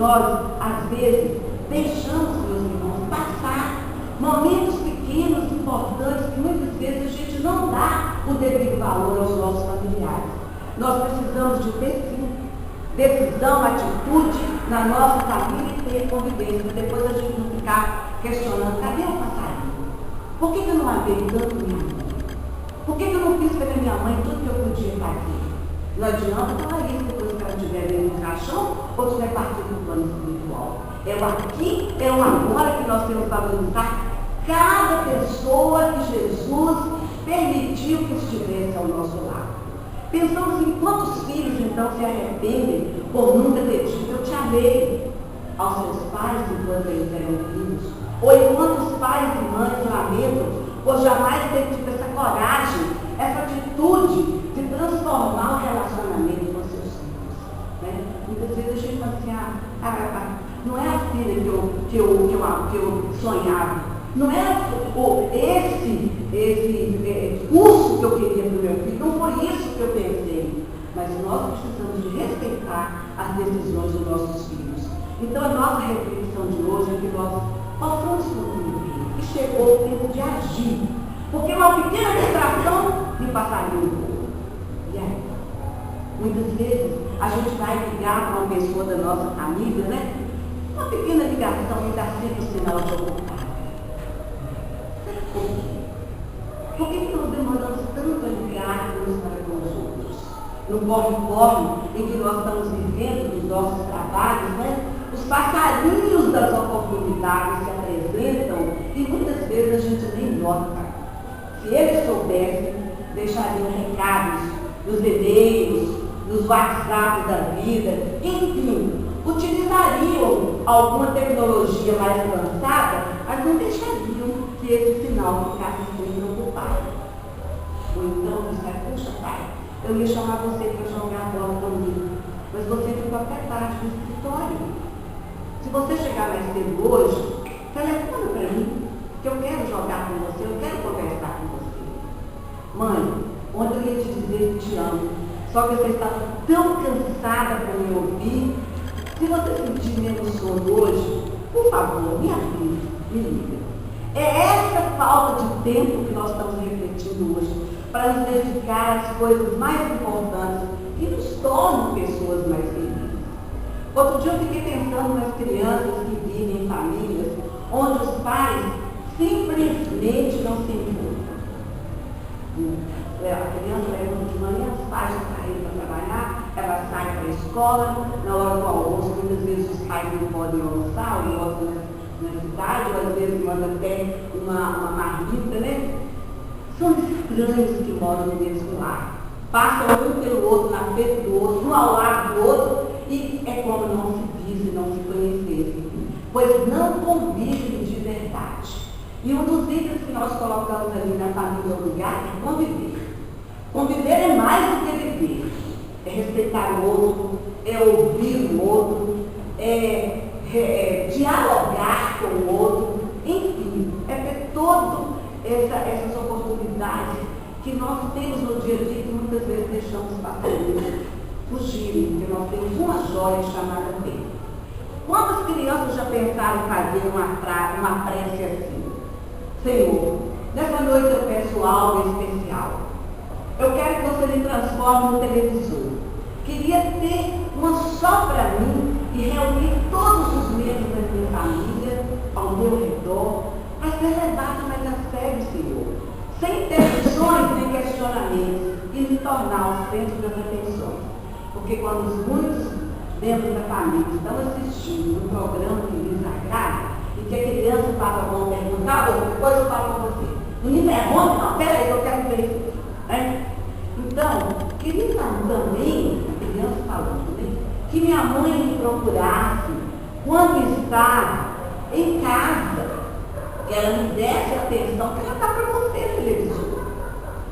nós, às vezes, deixamos, meus irmãos, passar momentos pequenos, importantes, que muitas vezes a gente não dá o devido valor aos nossos familiares. Nós precisamos de ter, sim, decisão, atitude na nossa família e ter convivência. Depois a gente não ficar questionando, cadê o passarinho? Por que eu não amei tanto minha mãe? Por que eu não fiz pela minha mãe tudo que eu podia fazer? Não adianta falar isso depois que ela estiver dentro do caixão ou estiver partindo do plano espiritual. É o aqui, é o agora que nós temos que valorizar cada pessoa que Jesus permitiu que estivesse ao nosso lado. Pensamos em quantos filhos então se arrependem por nunca ter dito eu te amei aos seus pais enquanto eles eram filhos. Ou em quantos pais e mães lamentam por jamais ter tido essa coragem, essa atitude de transformar o relacionamento com seus filhos. Né? Muitas vezes a gente fala assim, não é a filha que eu sonhava. Não era esse curso que eu queria para o meu filho, não foi isso que eu pensei. Mas nós precisamos de respeitar as decisões dos nossos filhos. Então a nossa reflexão de hoje é que nós possamos concluir que chegou o tempo de agir. Porque uma pequena distração me passaria um pouco. E aí? Muitas vezes a gente vai ligar para uma pessoa da nossa família, né? Uma pequena ligação me dá sempre o sinal de ocupar. Por que nós demoramos tanto a ligar uns para com os outros? No corre-corre em que nós estamos vivendo nos nossos trabalhos, né? Os passarinhos das oportunidades se apresentam e muitas vezes a gente nem nota. Se eles soubessem, deixariam recados nos e-mails, nos WhatsApp da vida, enfim, utilizariam alguma tecnologia mais avançada, mas não deixariam que esse sinal ficasse sempre ocupado. Ou então, disser, puxa pai, eu ia chamar você para jogar bola comigo, mas você ficou até tarde no escritório. Se você chegar mais cedo hoje, telefone para mim, que eu quero jogar com você, eu quero conversar com você. Mãe, ontem eu ia te dizer que te amo, só que você estava tão cansada para me ouvir. Se você sentir menos sono hoje, por favor, me avise, me liga. É essa falta de tempo que nós estamos refletindo hoje, para nos dedicar às coisas mais importantes que nos tornam pessoas mais felizes. Outro dia eu fiquei pensando nas crianças que vivem em famílias onde os pais simplesmente não se importam. A criança leva de manhã, os pais já saem para trabalhar, ela sai para a escola, na hora do almoço, muitas vezes os pais não podem almoçar, ou almoçam na cidade, ou às vezes mandam até uma marmita, né? São estranhos que moram no mesmo lar. Passam um pelo outro, na frente do outro, um ao lado do outro, e é como não se vissem, não se conhecessem, pois não convivem de verdade. E um dos itens que nós colocamos ali na família obrigar é conviver. Conviver é mais do que viver. É respeitar o outro, é ouvir o outro, é dialogar com o outro, enfim, é ter todas essas oportunidades que nós temos no dia a dia que muitas vezes deixamos passar fugirem, porque nós temos uma joia chamada tempo. Quantas crianças já pensaram em fazer uma prece assim? Senhor, nessa noite eu peço algo especial. Eu quero que você me transforme no televisor. Queria ter uma só para mim e reunir todos os membros da minha família ao meu redor para ser levado mais a sério, Senhor. Sem tensões nem questionamentos e me tornar o centro das atenções. Porque quando os muitos membros da família estão assistindo um programa que lhes agrada, e que a criança fala, vão perguntar, depois eu falo com você. Não me interrompe, não, peraí, eu quero ver isso. Né? Então, queria também, a criança falando, né, que minha mãe me procurasse quando está em casa, que ela me desse atenção, que ela está para você, televisor.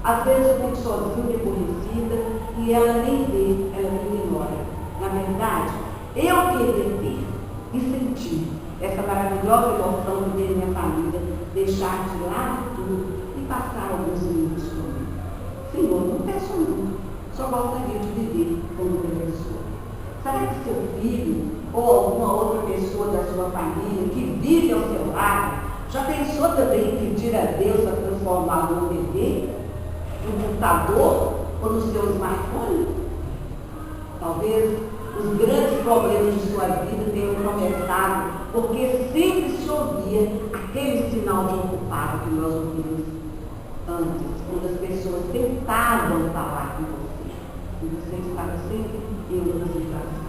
Às vezes eu fico sozinha, aborrecida, e ela nem vê, ela me ignora. Na verdade, eu queria ter e sentir essa maravilhosa emoção de ver minha família deixar de lado tudo e passar alguns minutos comigo. Senhor, não peço nunca, só gostaria de viver como uma pessoa. Será que seu filho ou alguma outra pessoa da sua família que vive ao seu lado, já pensou também em pedir a Deus para transformá-lo no bebê, no computador ou no seu smartphone? Talvez os grandes problemas de sua vida tenham começado porque sempre se ouvia aquele sinal de ocupado que nós ouvimos antes, quando as pessoas tentavam falar com você. E você estava sempre em outra situação.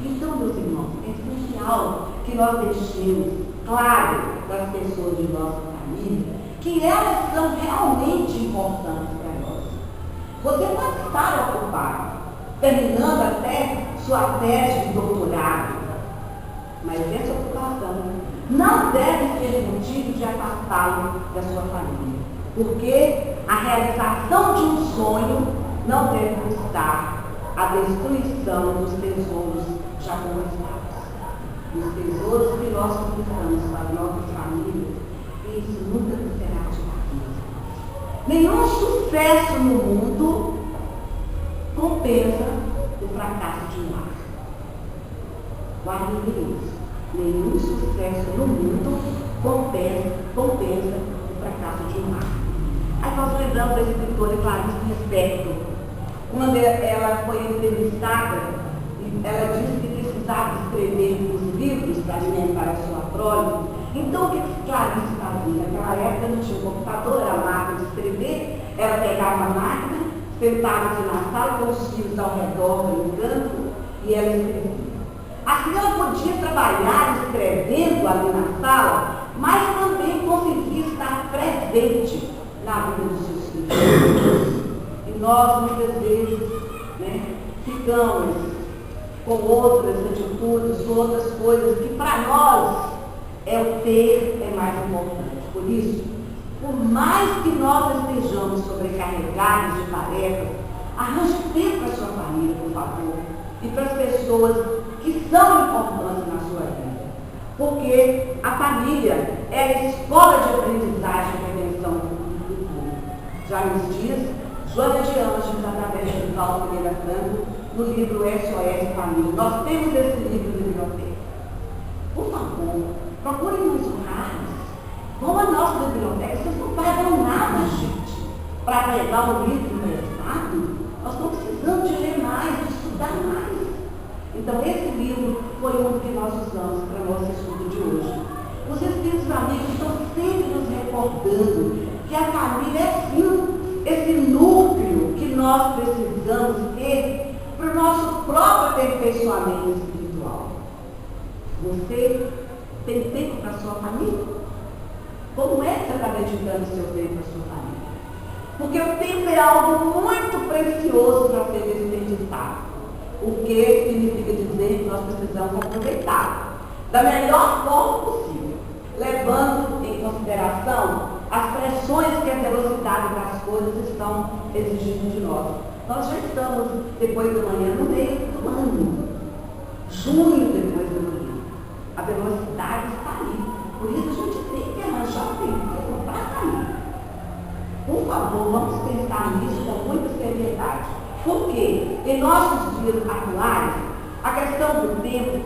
Então, meus irmãos, é essencial que nós deixemos claro para as pessoas de nossa família que elas são realmente importantes para nós. Você pode estar ocupado, terminando até sua tese de doutorado, mas essa ocupação não deve ser motivo de afastá-lo da sua família, porque a realização de um sonho não deve custar a destruição dos tesouros já conquistados. Os tesouros que nós conquistamos para as nossas famílias, isso nunca será de nenhum sucesso no mundo compensa o fracasso de um lar. Guardem isso. Nenhum sucesso no mundo compensa o fracasso de um lar. Aí nós lembramos da escritora Clarice Lispector. Quando ela foi entrevistada, ela disse que precisava escrever os livros para alimentar a sua prole. Então, o que Clarice fazia? Naquela época não tinha computador, era máquina de escrever. Ela pegava a máquina, sentava-se na sala com os filhos ao redor, brincando, e ela escrevia. Assim ela podia trabalhar escrevendo ali na sala, mas também conseguia estar presente na vida dos seus filhos. E nós, muitas vezes, ficamos com outras atitudes, outras coisas que para nós o ter é mais importante. Por isso, por mais que nós estejamos sobrecarregados de tarefas, arranje tempo para a sua família, por favor, e para as pessoas que são importantes na sua vida. Porque a família é a escola de aprendizagem e prevenção do futuro. Já nos dias, Joana de Anjos, através de Paulo Pereira Franco, no livro SOS Família. Nós temos esse livro de biblioteca. Por favor, procurem nos honrados. Vão à nossa biblioteca, vocês não pagam nada, gente, para levar o livro no mercado. Nós estamos precisando de ler mais, de estudar mais. Então, esse livro foi um que nós usamos para o nosso estudo de hoje. Os espíritos amigos estão sempre nos recordando que a família é sim esse núcleo que nós precisamos ter para o nosso próprio aperfeiçoamento espiritual. Você tem tempo para a sua família? Como é que você está dedicando o seu tempo para a sua família? Porque o tempo é algo muito precioso para ser desperdiçado. O que significa dizer que nós precisamos aproveitar da melhor forma possível, levando em consideração as pressões que a velocidade das coisas estão exigindo de nós. Nós já estamos, depois da manhã, no meio do ano. Junho depois da manhã. A velocidade está ali. Por isso a gente tem que arranjar tempo para sair. Por favor, vamos pensar nisso com muita seriedade. Porque em nossos dias atuais, a questão do tempo,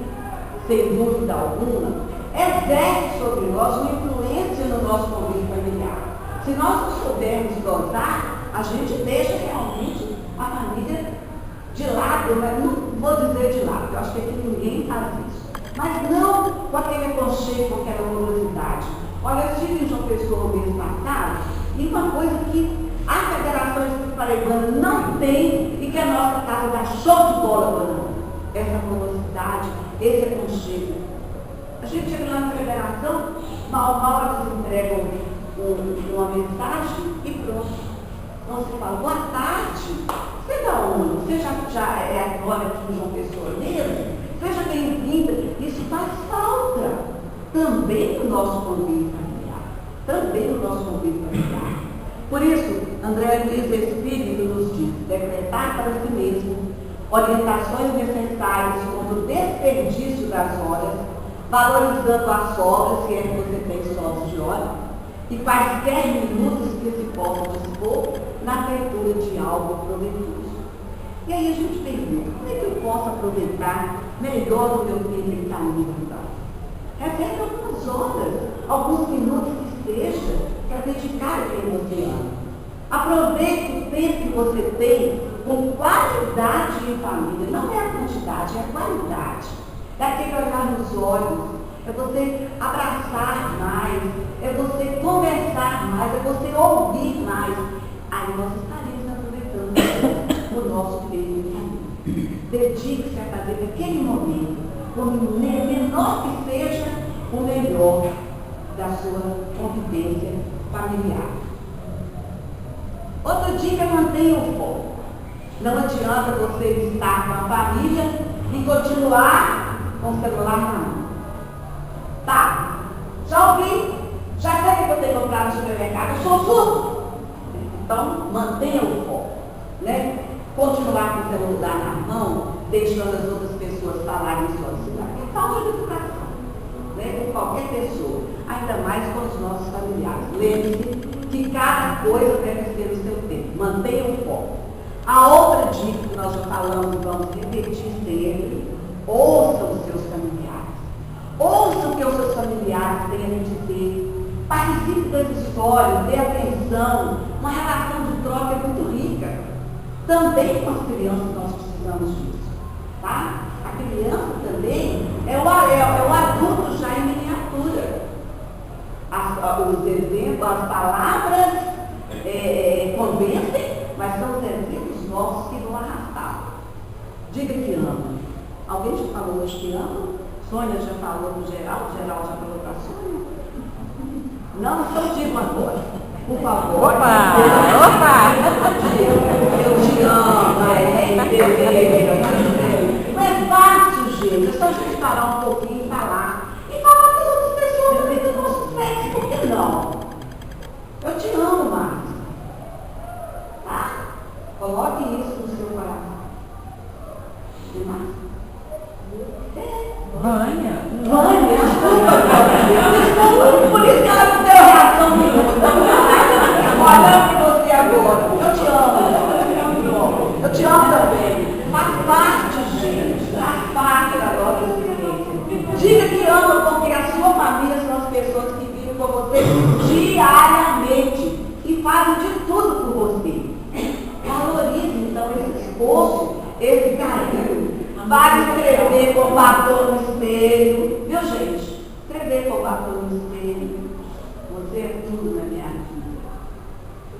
sem dúvida alguma, exerce sobre nós uma influência no nosso convívio familiar. Se nós não soubermos dosar, a gente deixa realmente a família de lado, mas não vou dizer de lado, eu acho que aqui ninguém faz isso. Mas não com aquele aconchego, com aquela amorosidade. Olha, eu estive em João Pessoa o mês passado, e uma coisa que a Federação Espírita não tem e que a nossa casa dá show de bola para nós. Essa amorosidade, esse aconchego. A gente chega lá na Federação, mal eles entregam uma mensagem e pronto. Então você fala, boa tarde, você está onde? Você já é agora aqui no João Pessoa mesmo? Seja bem-vinda. Isso faz falta também no nosso convívio familiar. Por isso, André Luiz Espírito nos diz, decretar para si mesmo orientações necessárias contra o desperdício das horas, valorizando as sobras, se é que você tem sobras de hora, e quaisquer minutos que se possam dispor na feitura de algo proveitoso. E aí a gente pergunta, como é que eu posso aproveitar melhor o meu tempo em caminho então. Reserve algumas horas, alguns minutos que seja, para dedicar a quem você ama. Aproveite o tempo que você tem com qualidade em família. Não é a quantidade, é a qualidade. É aquele olhar nos olhos, é você abraçar mais, é você conversar mais, é você ouvir mais. Aí nós estaremos aproveitando o nosso tempo em família. Dedique-se a fazer naquele momento, por menor que seja, o melhor da sua convivência familiar. Outra dica, mantenha o foco. Não adianta você estar com a família e continuar com o celular na mão. Tá, já ouvi, já sei que eu tenho que comprar no supermercado, eu sou surdo. Então, mantenha o foco. Né? Continuar com o celular na mão, deixando as outras pessoas falarem suas cidades. É falta de educação. Né? Com qualquer pessoa, ainda mais com os nossos familiares. Lembre-se que cada coisa deve ter o seu tempo. Mantenha o foco. A outra dica que nós já falamos, vamos repetir sempre: ouça os seus familiares. Ouça o que os seus familiares têm a lhe dizer. Participe das histórias, dê atenção. Uma relação de troca é muito rica. Também com as crianças nós precisamos disso. Tá? A criança também é o adulto já em miniatura. Os exemplos, as palavras convencem, mas são os exemplos nossos que vão arrastar. Diga que ama. Alguém já falou hoje que ama? Sônia já falou no geral? O geral já falou para a Sônia? Não, então diga agora. Por favor. Opa! Eu te amo, não é fácil, gente. É só a gente parar um pouquinho e falar. E falar para as outras pessoas também do nosso sexo, por que não? Eu te amo, Márcia. Tá? Coloque isso no seu coração. E Márcia? Vânia. Por isso que ela não deu reação nenhuma. Olhando para você agora. Eu te amo. Eu te amo também. Faz parte, gente. Faz parte da nossa existência. Diga que ama, porque a sua família são as pessoas que vivem com você diariamente e fazem de tudo por você. Valorize, então, esse esforço, esse carinho. Vai escrever com batom no espelho. Viu, gente? Escrever com batom no espelho. Você é tudo na minha vida.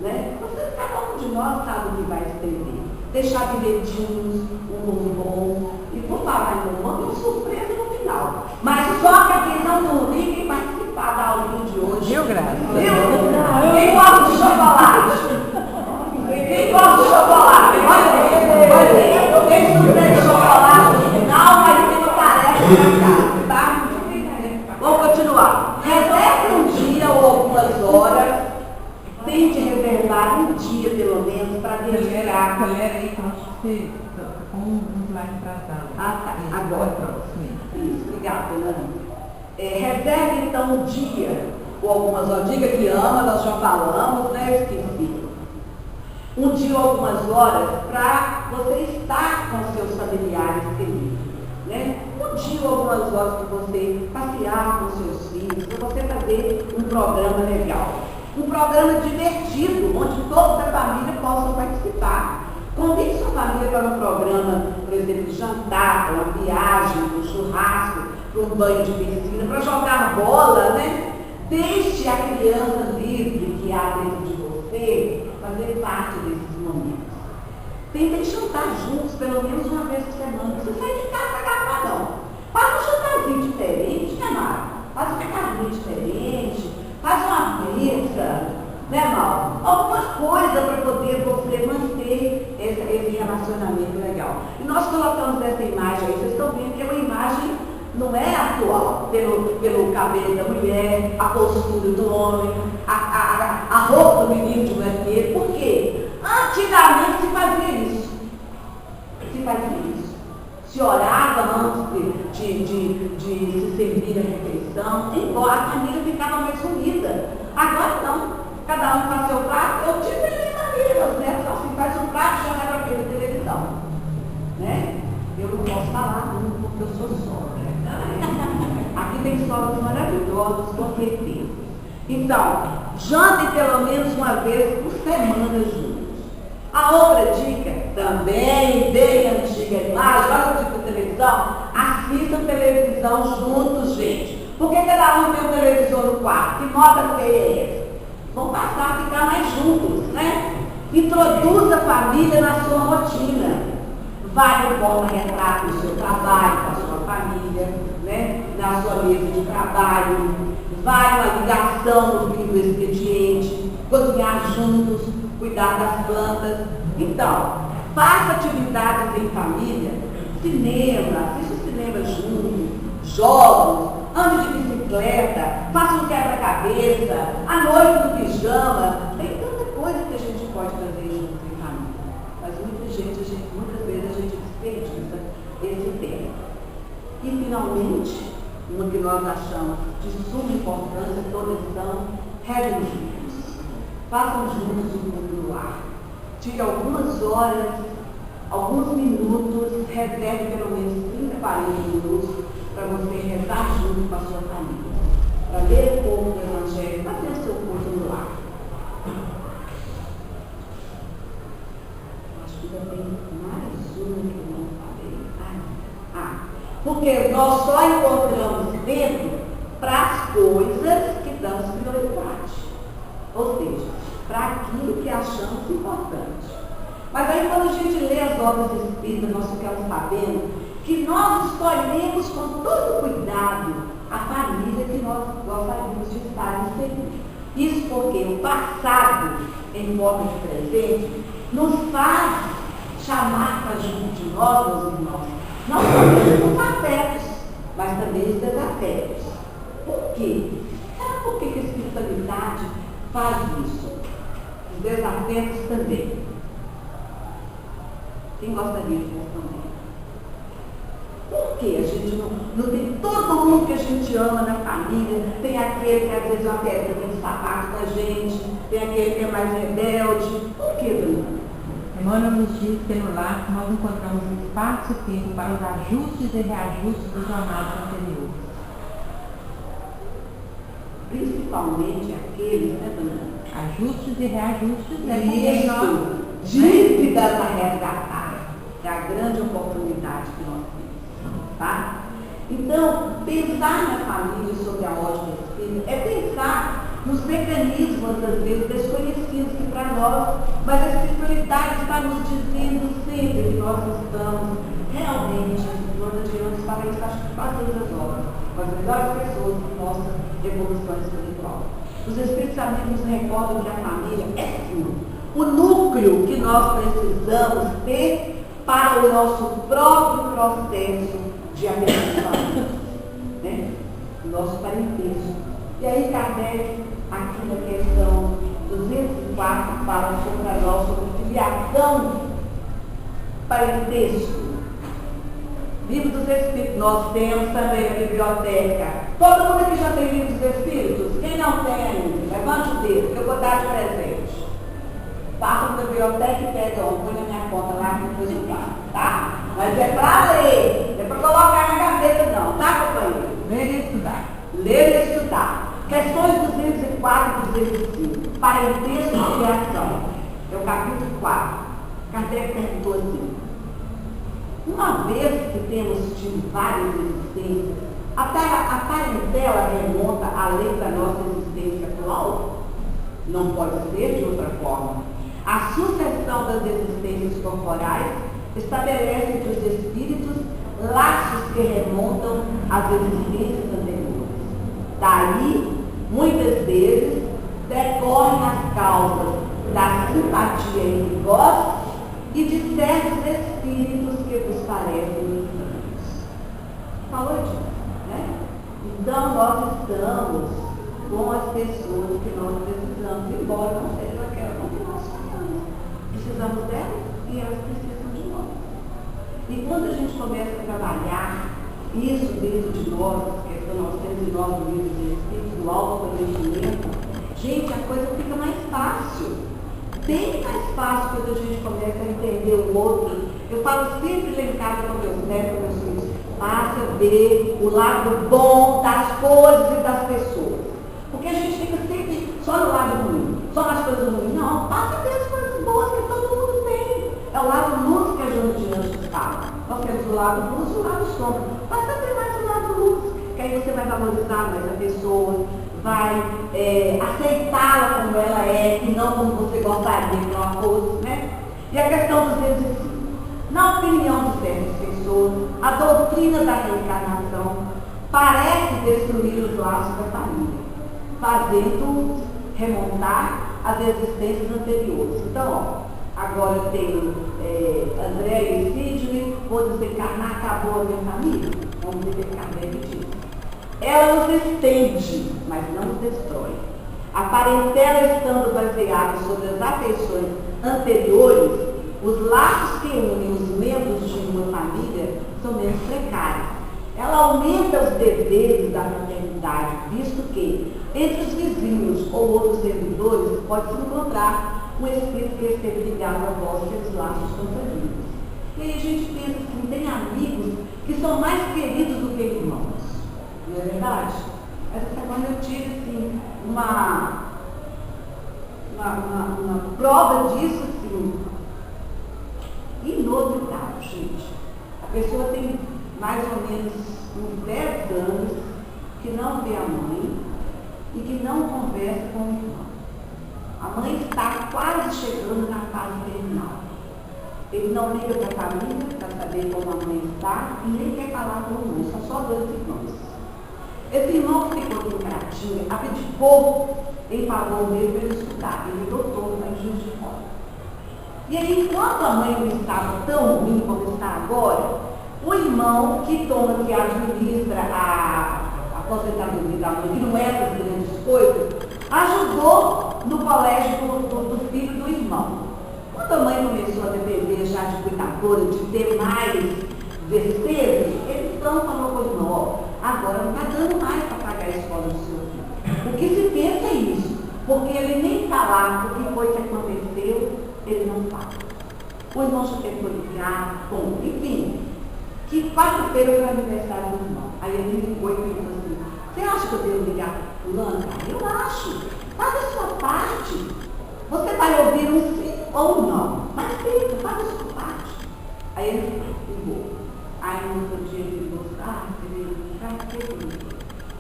Né? Você, cada um de nós sabe o que vai escrever. Deixar bilhetinhos, um bombom. E por falar em bombom, tem surpresa no final. Mas só para quem não dormir e participar da aula de hoje. Viu, Graça? Viu? Quem gosta de chocolate? Quem gosta de chocolate? Olha, tem surpresa de chocolate no final, mas tem uma tarefa para casa, tá? Vamos continuar. Reserve um dia ou algumas horas. Tente reservar um dia, pelo menos, para dedicar. Acelera aí, que com um slide atrasado. Ah, tá. Agora. Isso, obrigada, Fernanda. Reserve, então, um dia ou algumas horas. Diga que ama, nós já falamos, né? Esqueci. Um dia ou algumas horas para você estar com seus familiares queridos. Né? Um dia ou algumas horas para você passear com seus filhos, para você fazer um programa legal. Um programa divertido, onde toda a família possa participar. Convide sua família para um programa, por exemplo, de jantar, para uma viagem, para um churrasco, para um banho de piscina, para jogar bola, né? Deixe a criança livre que há dentro de você fazer parte desses momentos. Tentem jantar juntos, pelo menos uma vez por semana. Não precisa sair de casa para gravar, não. Faz um jantarzinho diferente, né, Mara? Faz um jantarzinho diferente, faz uma pizza, né, Mal? Alguma coisa para poder você manter esse relacionamento legal. E nós colocamos essa imagem aí, vocês estão vendo que é uma imagem não é atual, pelo cabelo da mulher, a postura do homem, a roupa do menino de banheiro. Por quê? Antigamente se fazia isso. Se orava antes de se servir a refeição, embora a família ficava mais unida. Agora não. Cada um faz seu prato. Eu tive minha família, meus netos, assim, faz um prato e já leva para a televisão. Né? Eu não posso falar muito, porque eu idosos, com certeza. Então, jantem pelo menos uma vez por semana juntos. A outra dica, também bem antiga imagem, olha o tipo de televisão, assistam televisão juntos, gente. Por que cada um tem um televisor no quarto? Que moda feia é essa? Vão passar a ficar mais juntos, né? Introduza a família na sua rotina. Vai no porta-retrato do seu trabalho, com a sua família, né? Na sua mesa de trabalho. Vai na ligação no fim do expediente, cozinhar juntos, cuidar das plantas. Então, faça atividades em família, cinema, assista o cinema junto, jogos, ande de bicicleta, faça um quebra-cabeça, à noite no pijama. Tem tanta coisa que a gente pode fazer junto em família. Mas muitas vezes a gente desperdiça esse tempo. E finalmente, uma que nós achamos de suma importância, conexão, rezem juntos. Façam juntos um culto no lar. Tire algumas horas, alguns minutos, reserve pelo menos 30, 40 minutos para você rezar junto com a sua família. Para ler um pouco do Evangelho, fazer o seu culto no lar. Acho que ainda tem mais uma que eu não falei. Porque nós só encontramos tempo para as coisas que damos prioridade. Ou seja, para aquilo que achamos importante. Mas aí quando a gente lê as obras espíritas, nós ficamos sabendo que nós escolhemos com todo cuidado a família que nós gostaríamos de estar inseridos. Isso porque o passado, em forma de presente, nos faz chamar para junto de nós, meus irmãos, não somente os afetos, mas também os desafetos. Por quê? Sabe por que a espiritualidade faz isso? Os desafetos também. Quem gostaria de responder? Por que a gente não tem todo mundo que a gente ama na família? Tem aquele que às vezes é uma pedrinha de sapato da gente, tem aquele que é mais rebelde. Por que, Bruna? Emmanuel nos diz que no lar nós encontramos espaço e tempo para os ajustes e reajustes dos amados anteriores. Principalmente aqueles, né, Bruna? Ajustes e reajustes Isso, dívidas a resgatar, que é a grande oportunidade que nós temos, tá? Então, pensar na família sob a ótica espírita é pensar nos mecanismos, às vezes, desconhecidos que para nós, mas a espiritualidade está nos dizendo sempre que nós estamos realmente, nós adiamos para isso, acho que quase todas as horas, com as melhores pessoas de nossa evolução espiritual. Os espíritos amigos nos recordam que a família é sim o núcleo que nós precisamos ter para o nosso próprio processo de aperfeiçoamento, né? O nosso parentesco. E aí Kardec, aqui na questão 204, fala sobre a nossa filiação parentesco. Livro dos Espíritos, nós temos também a biblioteca. Todo mundo aqui já tem livro dos Espíritos? Quem não tem ainda, levante o dedo, que eu vou dar de presente. Passa na biblioteca e pega um, põe na minha conta lá que depois eu pago, tá? Mas é para ler, não é para colocar na gaveta não, tá, companheiro? Ler e estudar. Ler e estudar. Questões 204 e 205. Parentesco e criação. É o capítulo 4. Kardec perguntou assim: uma vez que temos tido várias existências, a parentela remonta além da nossa existência atual? Não pode ser de outra forma. A sucessão das existências corporais estabelece entre os espíritos laços que remontam às existências anteriores. Daí, muitas vezes, decorrem as causas da simpatia entre vós e de certos espíritos que vos parecem estranhos. Falou disso, né? Então, nós estamos com as pessoas que nós precisamos, embora não seja aquela que nós somos. Precisamos delas e elas precisam de nós. E quando a gente começa a trabalhar isso dentro de nós, que nós temos em nós no livro de Espírito, do autoconhecimento, gente, a coisa fica mais fácil. Bem mais fácil quando a gente começa a entender o outro. Eu falo sempre lá em casa com meus netos, com meus filhos, Passe a ver o lado bom das coisas e das pessoas. Porque a gente fica sempre só no lado ruim, só nas coisas ruins. Não, passe a ver as coisas boas que todo mundo tem. É o lado luz que a gente fala. Nós temos o lado luz e o lado sombra. Passe a ver mais o lado luz, que aí você vai valorizar mais a pessoa, vai aceitá-la como ela é, e não como você gostaria que ela fosse, né? E a questão dos exercícios. Na opinião de certas pessoas, a doutrina da reencarnação parece destruir os laços da família, fazendo remontar as existências anteriores. Então, agora eu tenho André e Sidney, vou desencarnar, acabou a minha família. Vamos desencarnar e repetir. Ela nos estende, mas não nos destrói. A parentela estando baseada sobre as afeições anteriores, os laços que unem os membros de uma família são menos precários. Ela aumenta os deveres da fraternidade, visto que entre os vizinhos ou outros servidores pode-se encontrar um espírito que esteve ligado a vós pelos laços consanguíneos. E aí a gente pensa assim, tem amigos que são mais queridos do que irmãos. Não é verdade? Essa semana eu tive assim, uma prova disso, assim, inovitável, gente. A pessoa tem mais ou menos uns 10 anos que não vê a mãe e que não conversa com o irmão. A mãe está quase chegando na fase terminal. Ele não liga para a família para saber como a mãe está e nem quer falar com o irmão, são só 2 irmãos. Esse irmão que ficou com Caratinga abdicou em favor dele para ele estudar. Ele doutor para Juiz de Fora. E aí, enquanto a mãe não estava tão ruim como está agora, o irmão que administra a aposentadoria da mãe, que não é das grandes coisas, ajudou no colégio do filho do irmão. Quando a mãe começou a depender já de cuidadora, de ter mais despesas, ele então falou com o irmão, agora não está dando mais para pagar a escola do seu filho. O que se pensa é isso, porque ele nem está lá, o que foi que aconteceu, ele não fala. O irmão já tentou ligar, bom, enfim, que quarta-feira foi o aniversário do irmão. Aí ele ligou e perguntou assim, você acha que eu devo ligar para fulano? Eu acho, faz a sua parte. Você vai ouvir um sim ou não, mas fica, faz a sua parte. Aí ele ligou. Aí no outro dia ele ligou,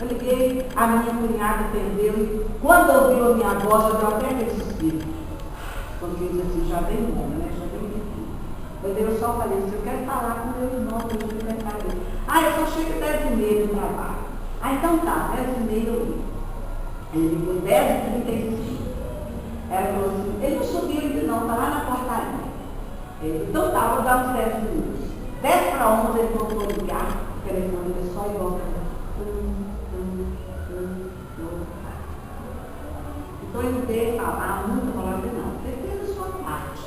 eu liguei, a minha cunhada atendeu e quando ouviu a minha voz, eu deu até aquele suspiro. Quando ele disse assim, já vem nome, né? Já vem aqui. Eu só falei assim, eu quero falar com meu irmão, que eu quero falar com ele. Eu só chego 10h30 do trabalho. Então tá, 10h30 eu li. Ele ligou 10h35. Ela falou assim, ele não subiu ainda não, está lá na portaria. Então tá, vou dar uns 10 minutos. 10h11 ele voltou a ligar, o telefone foi só igual para mim. Então eu não dei falar muito, falar não. Você fez a sua parte.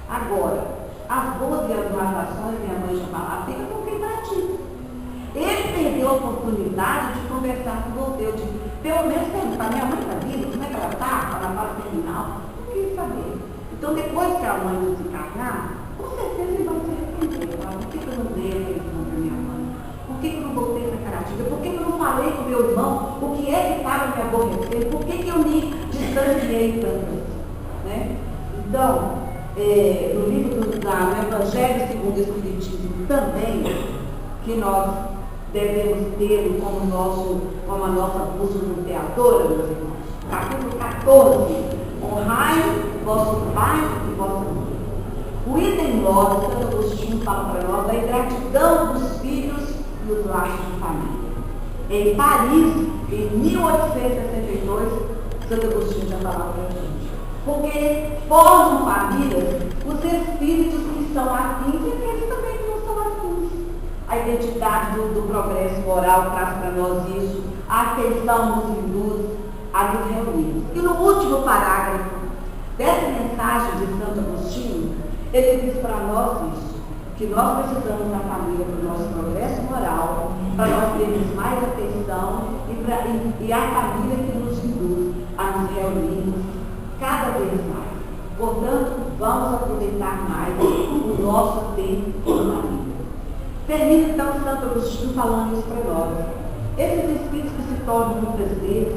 Agora, as boas graduações, minha mãe já falava, fica com quem pratica. Ele perdeu a oportunidade de conversar com você. Eu disse, pelo menos perguntar, minha mãe está viva, como é que ela está? Na fase terminal? Não quis saber. Então, depois que a mãe nos encarnar, com certeza ele vai se arrepender. Por que eu não dei aquele irmão para minha mãe? Por que eu não voltei para Caratinga? Por que eu não falei com meu irmão o que é que estava me aborrecendo? Por que eu me distanciei tanto? Né? Então, no livro do Evangelho segundo o Espiritismo também, que nós devemos ter como a nossa bússola interior, meus irmãos. Capítulo 14, honrai vosso pai e vossa mãe. O item 9, Santo Agostinho fala para nós da ingratidão dos filhos e os laços de família. Em Paris, em 1862, Santo Agostinho já falava para a gente. Porque formam famílias os espíritos que são afins e aqueles também que não são afins. A identidade do progresso moral traz para nós isso, a afeição nos induz a nos reunir. E no último parágrafo dessa mensagem de Santo Agostinho, ele diz para nós isso, que nós precisamos da família para o nosso progresso moral, para nós termos mais afeição e a família que nos induz a nos reunirmos cada vez mais. Portanto, vamos aproveitar mais o nosso tempo com a família. Termina então Santo Agostinho falando isso para nós. Esses espíritos que se tornam muitas vezes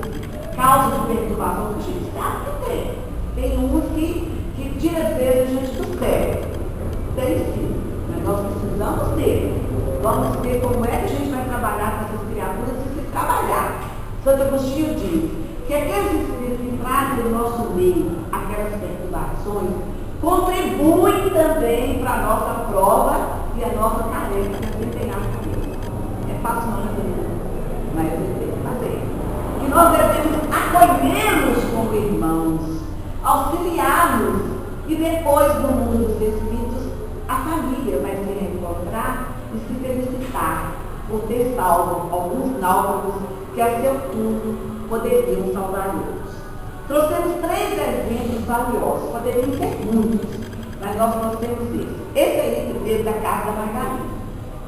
causa de perturbação que a gente sabe que tem. Tem uns que tira às vezes a gente do sério. Tem sim, mas nós precisamos dele. Vamos ver como é que a gente vai trabalhar com essas criaturas se trabalhar. Santo Agostinho diz que aqueles espíritos que trazem no nosso meio aquelas perturbações contribuem também para a nossa prova e a nossa tarefa de desempenhar a cabeça. É fácil não entender, mas eu tenho que fazer. Que nós devemos acolhê-los como irmãos, auxiliá-los, e depois no mundo dos espíritos a família vai se reencontrar e se felicitar por ter salvo alguns náufragos que a seu fundo poderiam salvar outros. Trouxemos 3 exemplos valiosos, poderiam ser muitos, mas nós trouxemos esse. Esse aí, primeiro, da casa da Margarida.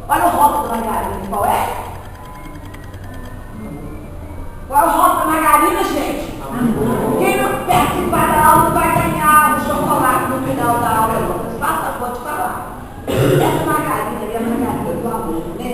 Olha o rótulo da Margarida, qual é? Qual é o rótulo da Margarida, gente? Quem não participar da aula vai ganhar um chocolate no final da aula. Faça, pode falar. Essa Margarida aí é a Margarida do amor, né?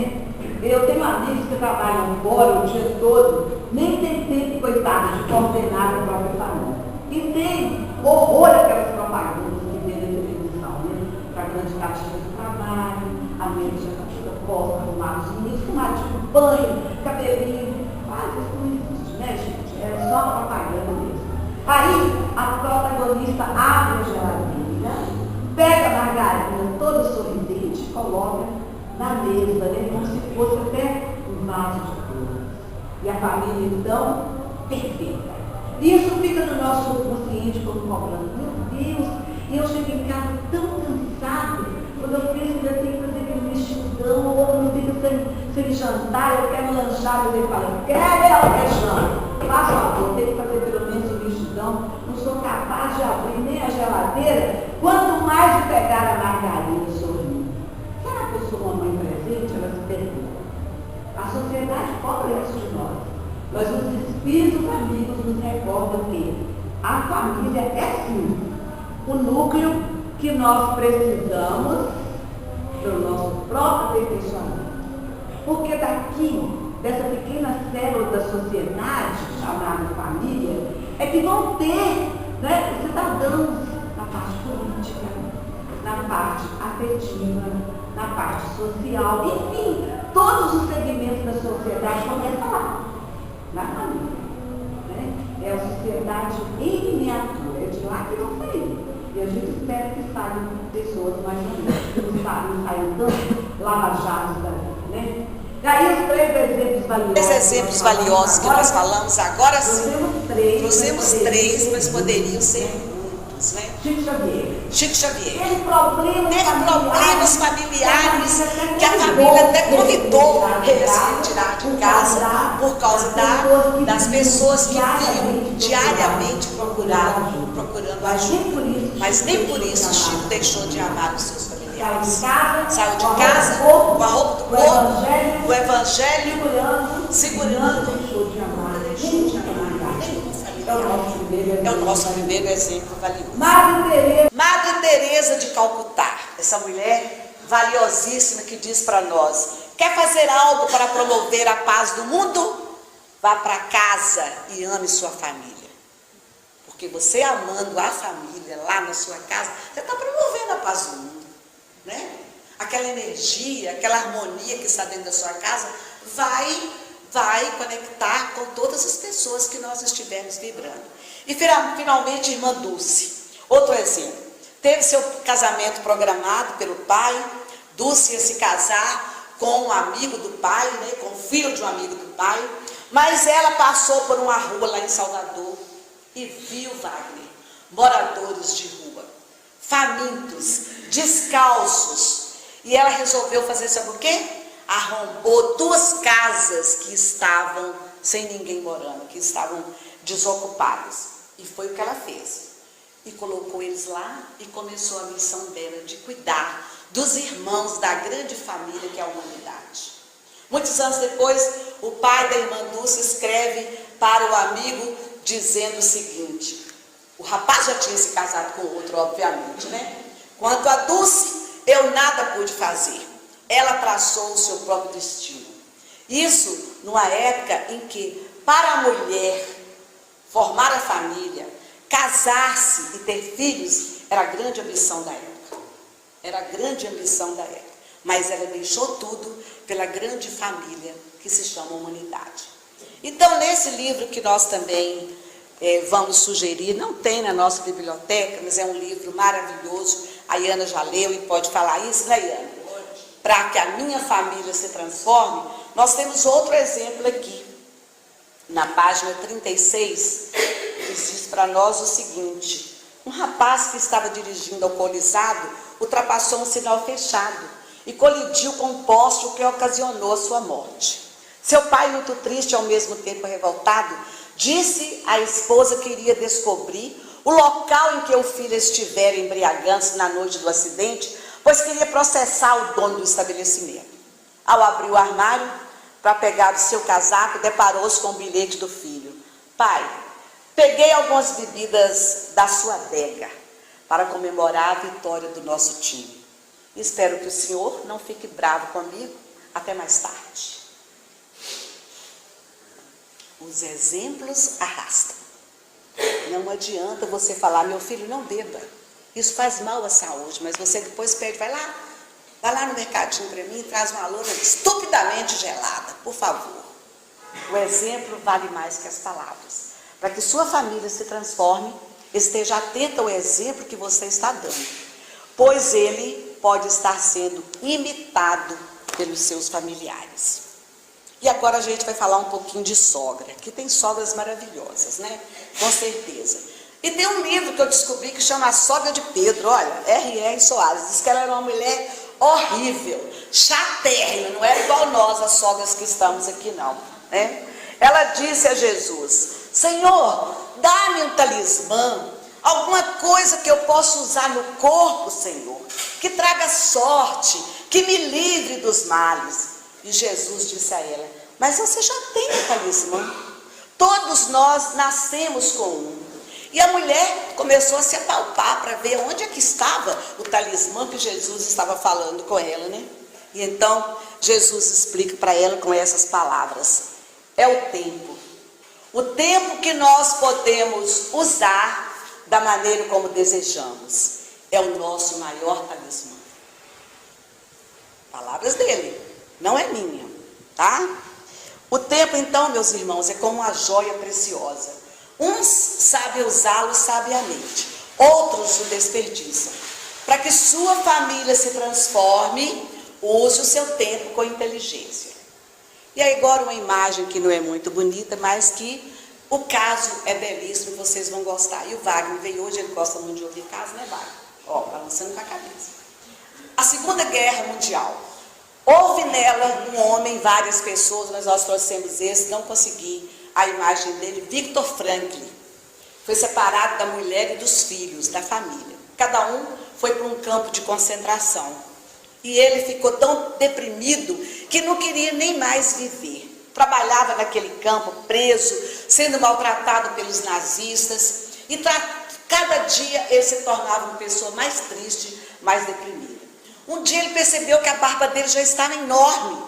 Eu tenho amigos que trabalham fora o dia todo, nem tem tempo, coitado, de coordenar a própria família. E tem horror aquelas propagandas que tem na televisão, né? Propaganda de caixinha de trabalho, a mente já está toda posta, arrumadinha, fumadinho, banho, cabelinho. Quase isso não existe, né, gente? É só propaganda mesmo. Aí, a protagonista abre a geladeira, pega a margarina toda sorridente, coloca na mesa, né? Como se fosse até um vaso de flores. E a família, então, perfeita. Isso fica no nosso consciente como cobrando. Meu Deus, e eu chego em casa tão cansado, quando eu penso que eu tenho que fazer aquele mexidão, ou eu não fico sem jantar, eu quero lanchar, eu falo, quero alquejão. Faço favor, tenho que fazer pelo menos o mexidão, não sou capaz de abrir nem a geladeira, quanto mais de pegar a margarina e sorrir. Será que eu sou uma mãe presente? Ela se pergunta. A sociedade cobra isso de nós. Mas os espíritos amigos nos recordam que a família é sim o núcleo que nós precisamos do nosso próprio aperfeiçoamento. Porque daqui, dessa pequena célula da sociedade, chamada família, é que vão ter, né, cidadãos na parte política, na parte afetiva, na parte social, enfim, todos os segmentos da sociedade começam lá, na família. Né? É a sociedade em miniatura, é de lá que não saiu. E a gente espera que saiam pessoas mais ou menos, que não saiam tanto lava-jatos da vida, né? Daí os 3 exemplos valiosos. 3 exemplos valiosos que nós falamos agora sim. Trouxemos 3, mas poderiam ser muitos, né? Chico Xavier. Teve problemas familiares que a família até convidou ele a se retirar de casa por causa das pessoas que vinham diariamente procurando ajuda. Mas nem por isso Chico deixou de amar os seus familiares. Saiu de casa com a roupa do corpo, o evangelho, segurando. Deixou de amar. É o nosso primeiro exemplo valioso. Madre Teresa de Calcutá, essa mulher valiosíssima que diz para nós: quer fazer algo para promover a paz do mundo? Vá para casa e ame sua família. Porque você amando a família lá na sua casa, você está promovendo a paz do mundo, né? Aquela energia, aquela harmonia que está dentro da sua casa vai conectar com todas as pessoas que nós estivermos vibrando. E finalmente, irmã Dulce, outro exemplo. Teve seu casamento programado pelo pai. Dulce ia se casar com um amigo do pai, né, com o filho de um amigo do pai. Mas ela passou por uma rua lá em Salvador e viu, Wagner, moradores de rua, famintos, descalços. E ela resolveu fazer, sabe o quê? Arrombou 2 casas que estavam sem ninguém morando, que estavam desocupadas. E foi o que ela fez. E colocou eles lá e começou a missão dela de cuidar dos irmãos da grande família que é a humanidade. Muitos anos depois, o pai da irmã Dulce escreve para o amigo dizendo o seguinte: o rapaz já tinha se casado com outro, obviamente, né? Quanto a Dulce, eu nada pude fazer. ela traçou o seu próprio destino. Isso numa época em que, para a mulher formar a família, casar-se e ter filhos, era a grande ambição da época. Era a grande ambição da época. Mas ela deixou tudo pela grande família que se chama humanidade. Então, nesse livro que nós também vamos sugerir, não tem na nossa biblioteca, mas é um livro maravilhoso, a Iana já leu e pode falar isso, né, Iana? Para que a minha família se transforme, nós temos outro exemplo aqui. Na página 36, diz para nós o seguinte: um rapaz que estava dirigindo alcoolizado ultrapassou um sinal fechado e colidiu com um poste, o que ocasionou a sua morte. Seu pai, muito triste e ao mesmo tempo revoltado, disse à esposa que iria descobrir o local em que o filho estivera embriagando-se na noite do acidente, pois queria processar o dono do estabelecimento. Ao abrir o armário para pegar o seu casaco, deparou-se com o bilhete do filho. Pai, peguei algumas bebidas da sua adega para comemorar a vitória do nosso time. Espero que o senhor não fique bravo comigo. Até mais tarde. Os exemplos arrastam. Não adianta você falar, meu filho, não beba. Isso faz mal à saúde, mas você depois pede, vai lá no mercadinho para mim e traz uma lona estupidamente gelada, por favor. O exemplo vale mais que as palavras. Para que sua família se transforme, esteja atento ao exemplo que você está dando, pois ele pode estar sendo imitado pelos seus familiares. E agora a gente vai falar um pouquinho de sogra, que tem sogras maravilhosas, né? Com certeza. E tem um livro que eu descobri que chama A Sogra de Pedro, olha, R.R. Soares, diz que ela era uma mulher horrível, chatérrima, não era igual nós, as sogras que estamos aqui não, né? Ela disse a Jesus: Senhor, dá-me um talismã, alguma coisa que eu possa usar no corpo, Senhor, que traga sorte, que me livre dos males. E Jesus disse a ela: mas você já tem um talismã, todos nós nascemos com um. E a mulher começou a se apalpar para ver onde é que estava o talismã que Jesus estava falando com ela, né? E então Jesus explica para ela com essas palavras: é o tempo que nós podemos usar da maneira como desejamos, é o nosso maior talismã. Palavras dele, não é minha, tá? O tempo, então, meus irmãos, é como uma joia preciosa. Uns sabem usá-lo sabiamente, outros o desperdiçam. Para que sua família se transforme, use o seu tempo com inteligência. E aí agora uma imagem que não é muito bonita, mas que o caso é belíssimo, vocês vão gostar. E o Wagner veio hoje, ele gosta muito de ouvir caso, né, Wagner? Ó, balançando com a cabeça. A Segunda Guerra Mundial. Houve nela um homem, várias pessoas, mas nós trouxemos esse, não consegui a imagem dele, Victor Franklin. Foi separado da mulher e dos filhos, da família. Cada um foi para um campo de concentração. E ele ficou tão deprimido que não queria nem mais viver. Trabalhava naquele campo, preso, sendo maltratado pelos nazistas. E cada dia ele se tornava uma pessoa mais triste, mais deprimida. Um dia ele percebeu que a barba dele já estava enorme.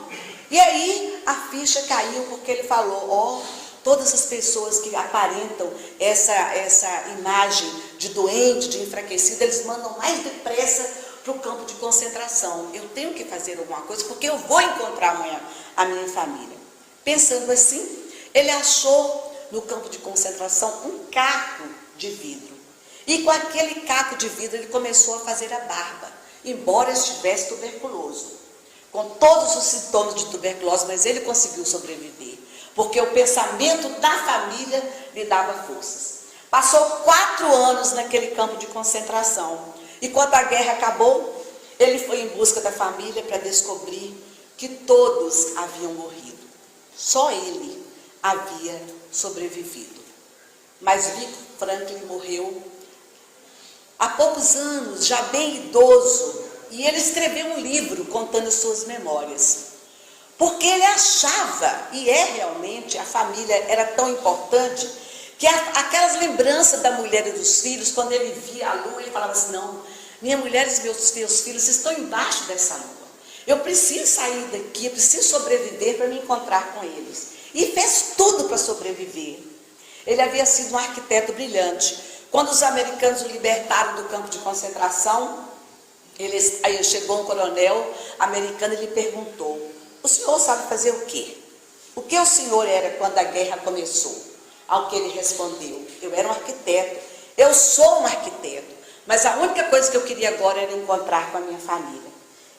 E aí a ficha caiu porque ele falou: todas as pessoas que aparentam essa imagem de doente, de enfraquecido, eles mandam mais depressa para o campo de concentração. Eu tenho que fazer alguma coisa porque eu vou encontrar amanhã a minha família. Pensando assim, ele achou no campo de concentração um caco de vidro. E com aquele caco de vidro ele começou a fazer a barba, embora estivesse tuberculoso, com todos os sintomas de tuberculose, mas ele conseguiu sobreviver, porque o pensamento da família lhe dava forças. Passou 4 anos naquele campo de concentração, e quando a guerra acabou, ele foi em busca da família para descobrir que todos haviam morrido. Só ele havia sobrevivido. Mas Victor Franklin morreu há poucos anos, já bem idoso, e ele escreveu um livro contando suas memórias. Porque ele achava, e realmente, a família era tão importante, que aquelas lembranças da mulher e dos filhos, quando ele via a lua, ele falava assim: não, minha mulher e meus filhos estão embaixo dessa lua. Eu preciso sair daqui, eu preciso sobreviver para me encontrar com eles. E fez tudo para sobreviver. Ele havia sido um arquiteto brilhante. Quando os americanos o libertaram do campo de concentração, aí chegou um coronel americano e lhe perguntou: o senhor sabe fazer o quê? O que o senhor era quando a guerra começou? Ao que ele respondeu: eu era um arquiteto, eu sou um arquiteto, mas a única coisa que eu queria agora era encontrar com a minha família.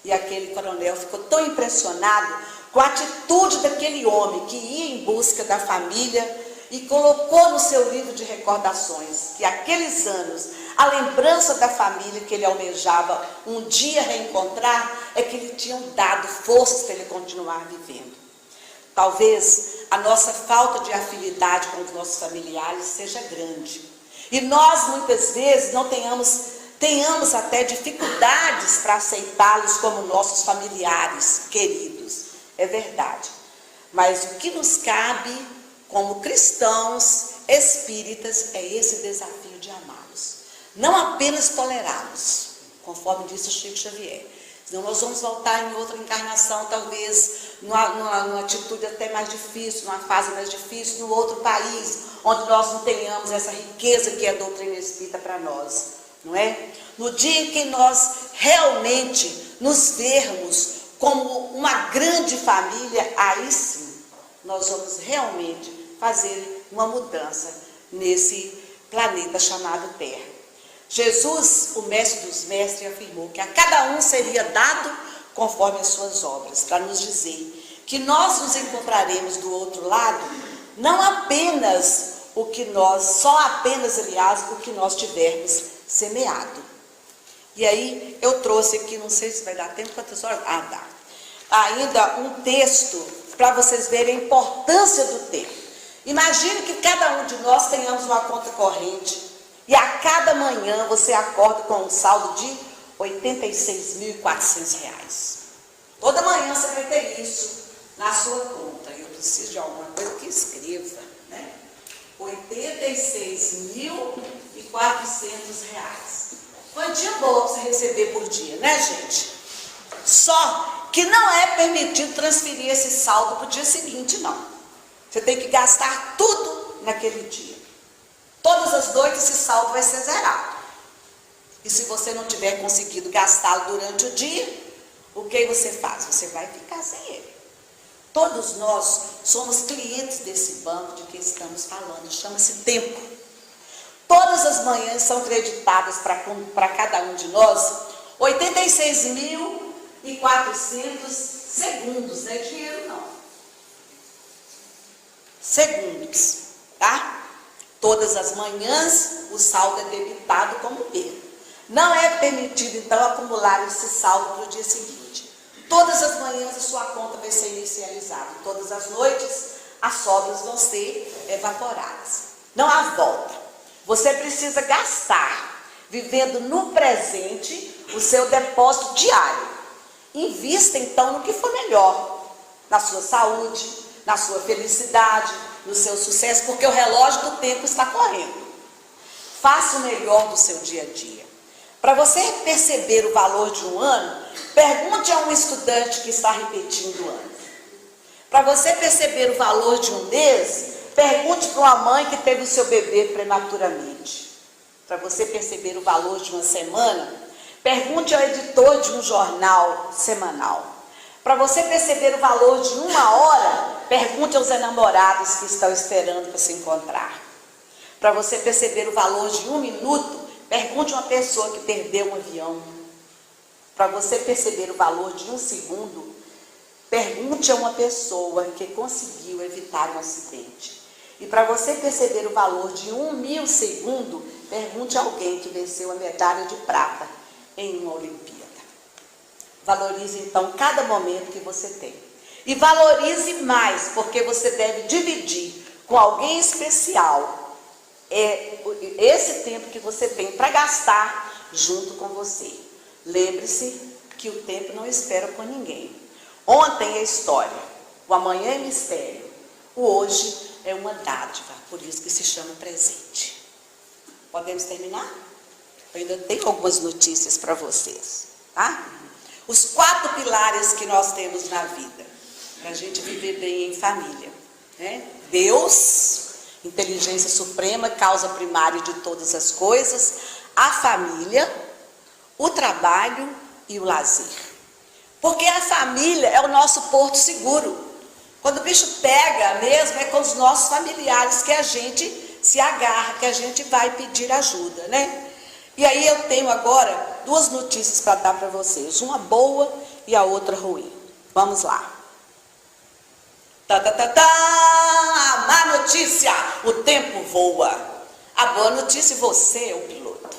E aquele coronel ficou tão impressionado com a atitude daquele homem que ia em busca da família e colocou no seu livro de recordações que aqueles anos, a lembrança da família que ele almejava um dia reencontrar, é que lhe tinham dado forças para ele continuar vivendo. Talvez a nossa falta de afinidade com os nossos familiares seja grande. E nós, muitas vezes, não tenhamos até dificuldades para aceitá-los como nossos familiares queridos. É verdade. Mas o que nos cabe, como cristãos espíritas, é esse desafio de amá-los. Não apenas tolerá-los, conforme disse o Chico Xavier. Senão nós vamos voltar em outra encarnação, talvez numa atitude até mais difícil, numa fase mais difícil, num outro país, onde nós não tenhamos essa riqueza que é a doutrina espírita para nós, não é? No dia em que nós realmente nos vermos como uma grande família, aí sim, nós vamos realmente fazer uma mudança nesse planeta chamado Terra. Jesus, o mestre dos mestres, afirmou que a cada um seria dado conforme as suas obras, para nos dizer que nós nos encontraremos do outro lado, não apenas o que nós tivermos semeado. E aí eu trouxe aqui, não sei se vai dar tempo, quantas horas? Dá. Ainda um texto para vocês verem a importância do tempo. Imagine que cada um de nós tenhamos uma conta corrente e a cada manhã você acorda com um saldo de R$ 86.400. Toda manhã você vai ter isso na sua conta. Eu preciso de alguma coisa que escreva, né? R$ 86.400. Quantia boa para você receber por dia, né, gente? Só que não é permitido transferir esse saldo para o dia seguinte, não. Você tem que gastar tudo naquele dia. Todas as noites esse saldo vai ser zerado. E se você não tiver conseguido gastá-lo durante o dia, o que você faz? Você vai ficar sem ele. Todos nós somos clientes desse banco de que estamos falando, chama-se tempo. Todas as manhãs são creditadas para cada um de nós 86.400 segundos, não é dinheiro não. Segundos, tá? Todas as manhãs o saldo é debitado como perda. Não é permitido, então, acumular esse saldo para o dia seguinte. Todas as manhãs a sua conta vai ser inicializada. Todas as noites as sobras vão ser evaporadas. Não há volta. Você precisa gastar, vivendo no presente, o seu depósito diário. Invista, então, no que for melhor. Na sua saúde, na sua felicidade, no seu sucesso, porque o relógio do tempo está correndo. Faça o melhor do seu dia a dia. Para você perceber o valor de um ano, pergunte a um estudante que está repetindo anos. Para você perceber o valor de um mês, pergunte para uma mãe que teve o seu bebê prematuramente. Para você perceber o valor de uma semana, pergunte ao editor de um jornal semanal. Para você perceber o valor de uma hora, pergunte aos enamorados que estão esperando para se encontrar. Para você perceber o valor de um minuto, pergunte a uma pessoa que perdeu um avião. Para você perceber o valor de um segundo, pergunte a uma pessoa que conseguiu evitar um acidente. E para você perceber o valor de 1.000 segundos, pergunte a alguém que venceu a medalha de prata em uma Olimpíada. Valorize, então, cada momento que você tem. E valorize mais, porque você deve dividir com alguém especial esse tempo que você tem para gastar junto com você. Lembre-se que o tempo não espera por ninguém. Ontem é história, o amanhã é mistério, o hoje é uma dádiva, por isso que se chama presente. Podemos terminar? Eu ainda tenho algumas notícias para vocês, tá? Os 4 pilares que nós temos na vida, para a gente viver bem em família, né? Deus, inteligência suprema, causa primária de todas as coisas, a família, o trabalho e o lazer. Porque a família é o nosso porto seguro. Quando o bicho pega mesmo, é com os nossos familiares que a gente se agarra, que a gente vai pedir ajuda, né? E aí eu tenho agora 2 notícias para dar para vocês, uma boa e a outra ruim. Vamos lá. A má notícia, o tempo voa. A boa notícia, você é o piloto.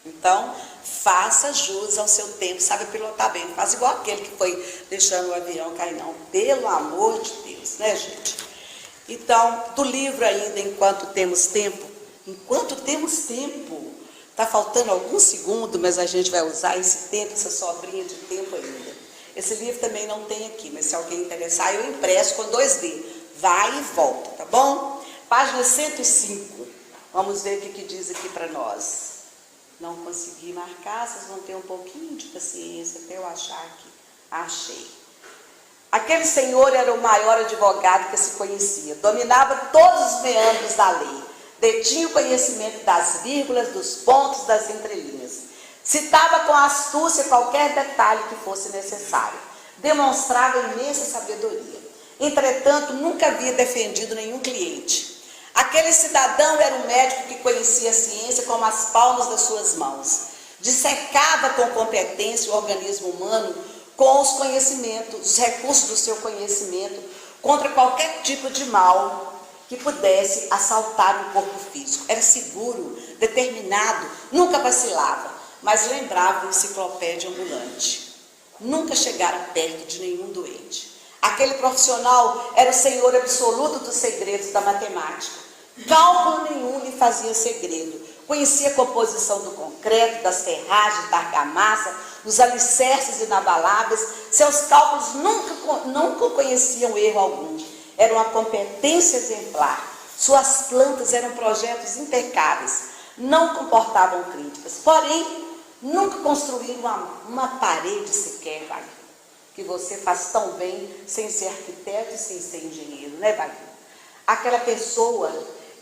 Então, faça jus ao seu tempo, sabe pilotar bem. Não faz igual aquele que foi deixando o avião cair, não. Pelo amor de Deus, né, gente? Então, do livro ainda, Enquanto Temos Tempo. Enquanto temos tempo. Está faltando algum segundo, mas a gente vai usar esse tempo, essa sobrinha de tempo ainda. Esse livro também não tem aqui, mas se alguém interessar, eu impresso com 2D. Vai e volta, tá bom? Página 105. Vamos ver o que diz aqui para nós. Não consegui marcar, vocês vão ter um pouquinho de paciência até eu achar aqui. Achei. Aquele senhor era o maior advogado que se conhecia. Dominava todos os meandros da lei. Detinha o conhecimento das vírgulas, dos pontos, das entrelinhas. Citava com astúcia qualquer detalhe que fosse necessário. Demonstrava imensa sabedoria. Entretanto, nunca havia defendido nenhum cliente. Aquele cidadão era um médico que conhecia a ciência como as palmas das suas mãos. Dissecava com competência o organismo humano com os conhecimentos, os recursos do seu conhecimento, contra qualquer tipo de mal que pudesse assaltar o corpo físico. Era seguro, determinado, nunca vacilava, mas lembrava o enciclopédia ambulante. Nunca chegara perto de nenhum doente. Aquele profissional era o senhor absoluto dos segredos da matemática. Cálculo nenhum lhe fazia segredo. Conhecia a composição do concreto, das ferragens, da argamassa, dos alicerces inabaláveis. Seus cálculos nunca conheciam erro algum. Era uma competência exemplar. Suas plantas eram projetos impecáveis. Não comportavam críticas. Porém, nunca construíram uma parede sequer, Wagner, que você faz tão bem sem ser arquiteto e sem ser engenheiro, né, Wagner? Aquela pessoa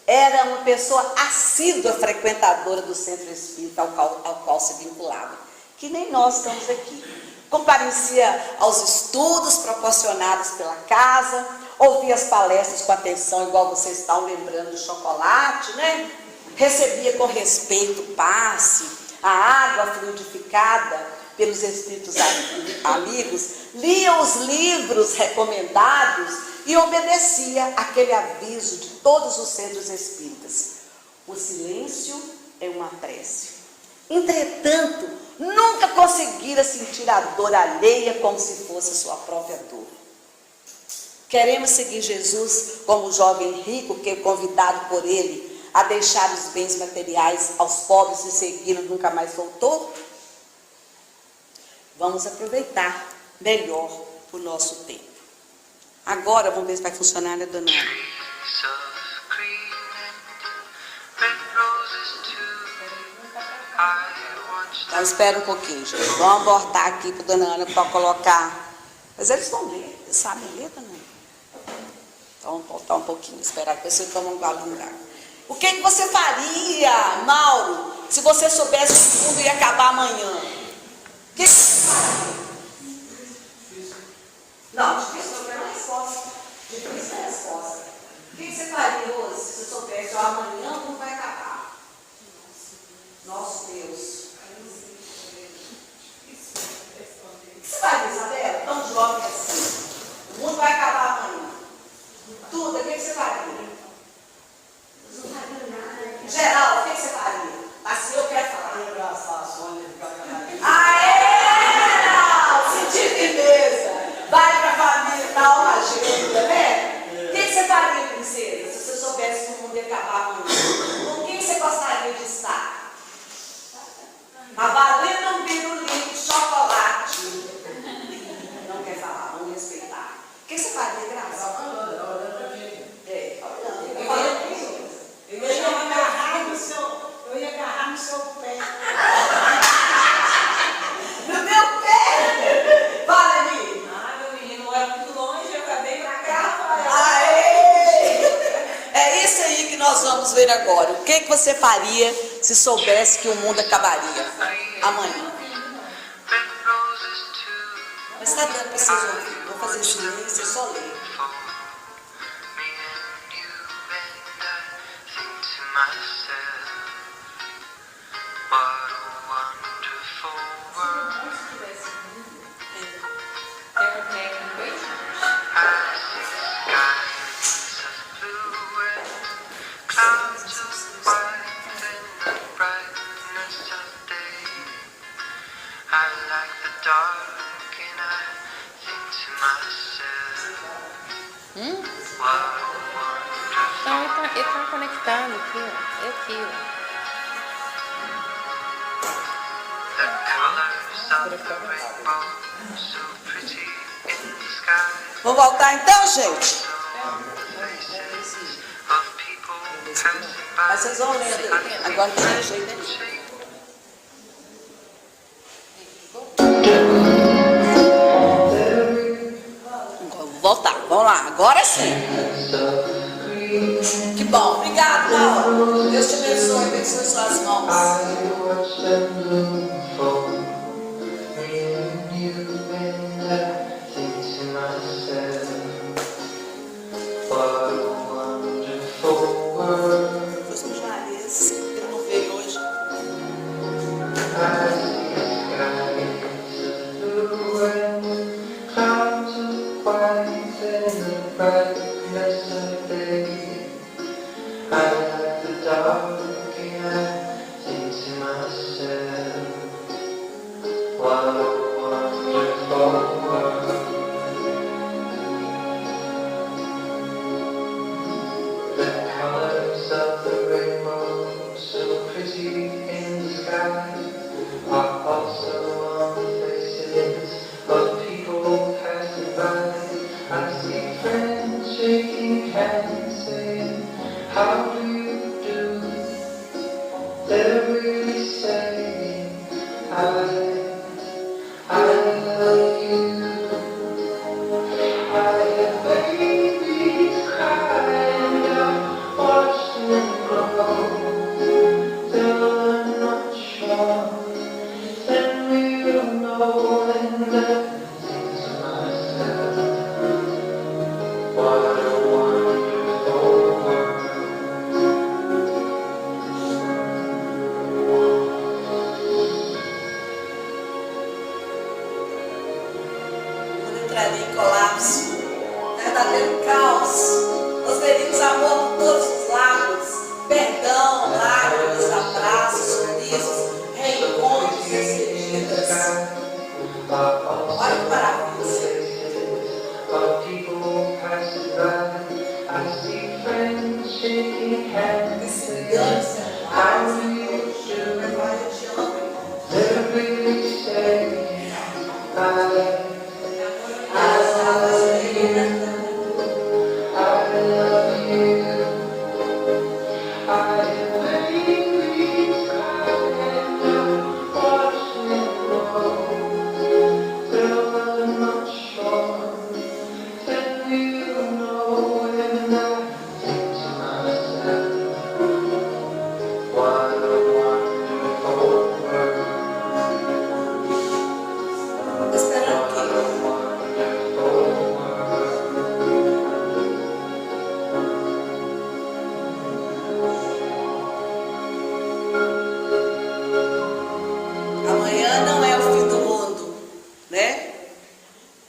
era uma pessoa assídua frequentadora do centro espírita ao qual se vinculava, que nem nós estamos aqui. Comparecia aos estudos proporcionados pela casa, ouvia as palestras com atenção, igual vocês estão lembrando do chocolate, né? Recebia com respeito o passe, a água fluidificada pelos espíritos amigos, lia os livros recomendados e obedecia aquele aviso de todos os centros espíritas. O silêncio é uma prece. Entretanto, nunca conseguira sentir a dor alheia como se fosse sua própria dor. Queremos seguir Jesus como o jovem rico que é convidado por ele a deixar os bens materiais aos pobres e segui-lo nunca mais voltou? Vamos aproveitar melhor o nosso tempo. Agora vamos ver se vai funcionar, né, dona Ana? Então espera um pouquinho, gente. Vamos abortar aqui para dona Ana para colocar. Mas eles vão ler, eles sabem ler, dona Ana. Então vamos voltar um pouquinho, esperar que você tome um galinho d'água. O que você faria, Mauro, se você soubesse que o mundo ia acabar amanhã? O que você faria? Não, difícil é a resposta. Difícil é a resposta. O que você faria hoje se você soubesse que amanhã o mundo vai acabar? Nosso Deus. O que você faria, Isabela? Tão jovem assim. O mundo vai acabar amanhã. Tudo, o que você faria? Em geral, o que você faria? Assim eu quero falar. Abraçar a Sônia e ficar com aê! Sentir firmeza. Vai pra família, dá uma ajuda, né? O que você faria, princesa, se você soubesse que o mundo ia acabar amanhã? você faria se soubesse que o mundo acabaria amanhã? Mas está dando para vocês ouvir. Vou fazer silêncio, você só lê. Então ele tá conectado aqui, ó. É aqui, ó. Vamos voltar então, gente? Mas vocês vão lendo aí. Agora tem jeito aqui. Vou voltar, vamos lá, agora sim. Que bom, obrigado, Paulo. Deus te abençoe, abençoe suas mãos. Entraria em colapso, verdadeiro caos. Nós veríamos amor por todos os lados, perdão, lágrimas, abraços, sorrisos, reencontros, despedidas. Olha que maravilha.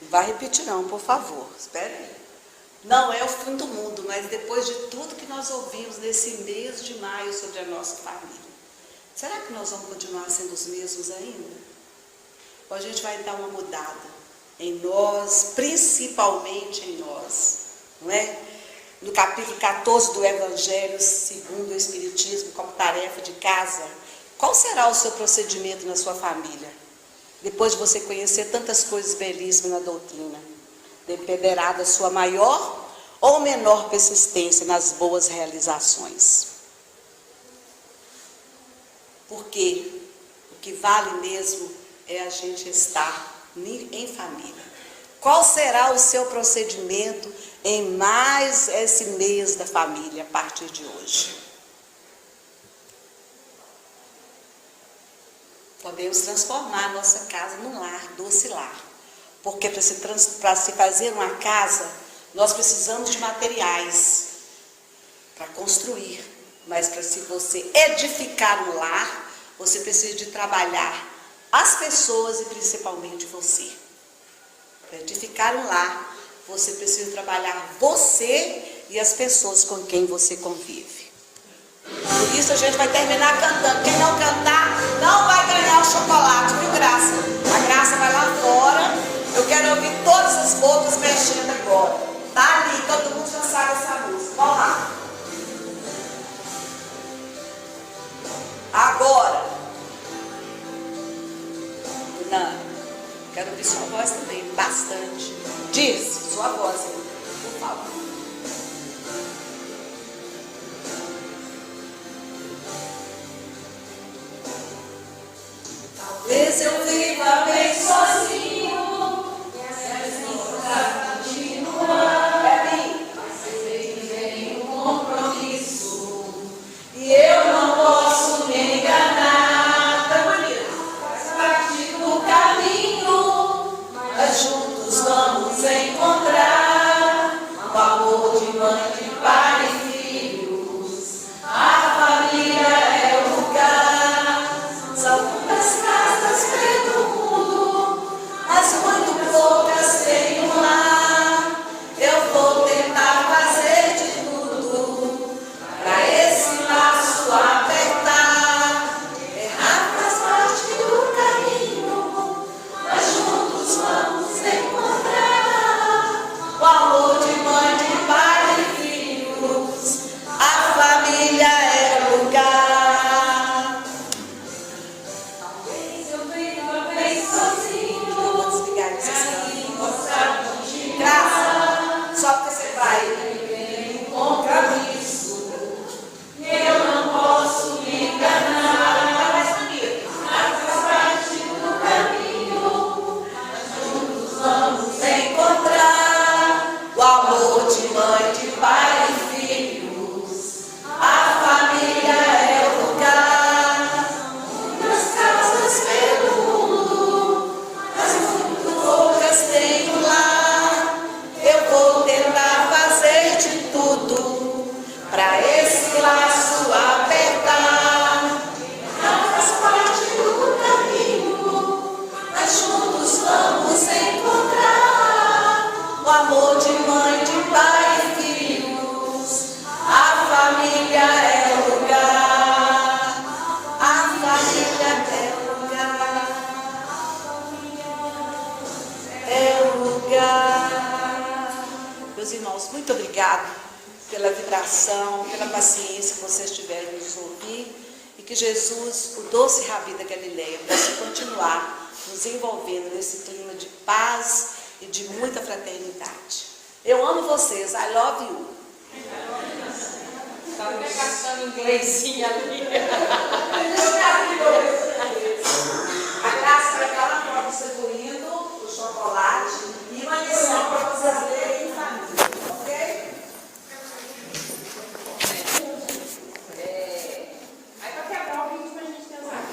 Vai repetir não, por favor, espere aí. Não é o fim do mundo, mas depois de tudo que nós ouvimos nesse mês de maio sobre a nossa família, será que nós vamos continuar sendo os mesmos ainda? Ou a gente vai dar uma mudada em nós, principalmente em nós, não é? No capítulo 14 do Evangelho segundo o Espiritismo, como tarefa de casa, qual será o seu procedimento na sua família? Depois de você conhecer tantas coisas belíssimas na doutrina, dependerá da sua maior ou menor persistência nas boas realizações. Porque o que vale mesmo é a gente estar em família. Qual será o seu procedimento em mais esse mês da família a partir de hoje? Podemos transformar a nossa casa num lar, doce lar. Porque para se fazer uma casa, nós precisamos de materiais para construir. Mas para se você edificar um lar, você precisa de trabalhar as pessoas e principalmente você. Para edificar um lar, você precisa trabalhar você e as pessoas com quem você convive. Por isso a gente vai terminar cantando. Quem não cantar, não vai ganhar o chocolate, viu, Graça? A Graça vai lá fora. Eu quero ouvir todas as bocas mexendo agora. Tá ali, todo mundo já sabe essa música. Vamos lá. Agora. Nana, quero ouvir sua voz também, bastante. Diz, sua voz aí, por favor. Talvez eu viva bem sozinho, e a vida continua. Mas sem um compromisso, e eu não posso me enganar. Tá bonito. Faz parte do caminho, mas juntos vamos encontrar o amor de mãe, de pai e filhos. A família é o lugar. São muitas casas pelo mundo, mas muito poucas têm um lar. Eu vou tentar fazer de tudo pra esse laço apertar. Errar faz parte do caminho, mas juntos vamos encontrar o amor de mãe, de pai e filhos. A família é o lugar. Talvez eu viva bem sozinho. Eu vou desligar esse Graça, só porque você vai. Um compromisso, eu não posso me enganar. Mais bonito. Faz parte do caminho, juntos vamos encontrar o amor de mãe, de pai e filhos. A família é o lugar. Muitas casas pelo mundo, mas muito poucas têm um lar. Eu vou tentar fazer de tudo pra esse laço apertar. Não faz parte do caminho, mas juntos vamos encontrar o amor de mãe, de pai e filhos. A família é o lugar. A família é o lugar. É o lugar. Meus irmãos, muito obrigado pela vibração, pela paciência que vocês tiveram em nos ouvir, e que Jesus, o doce Rabi da Galileia, possa continuar nos envolvendo nesse clima de paz e de muita fraternidade. Eu amo vocês, I love you. Tá gastando inglesinho ali. A Graça vai estar lá fora distribuindo o chocolate e uma lição para vocês lerem em família, ok? Aí pra quebrar o ritmo a gente pensar.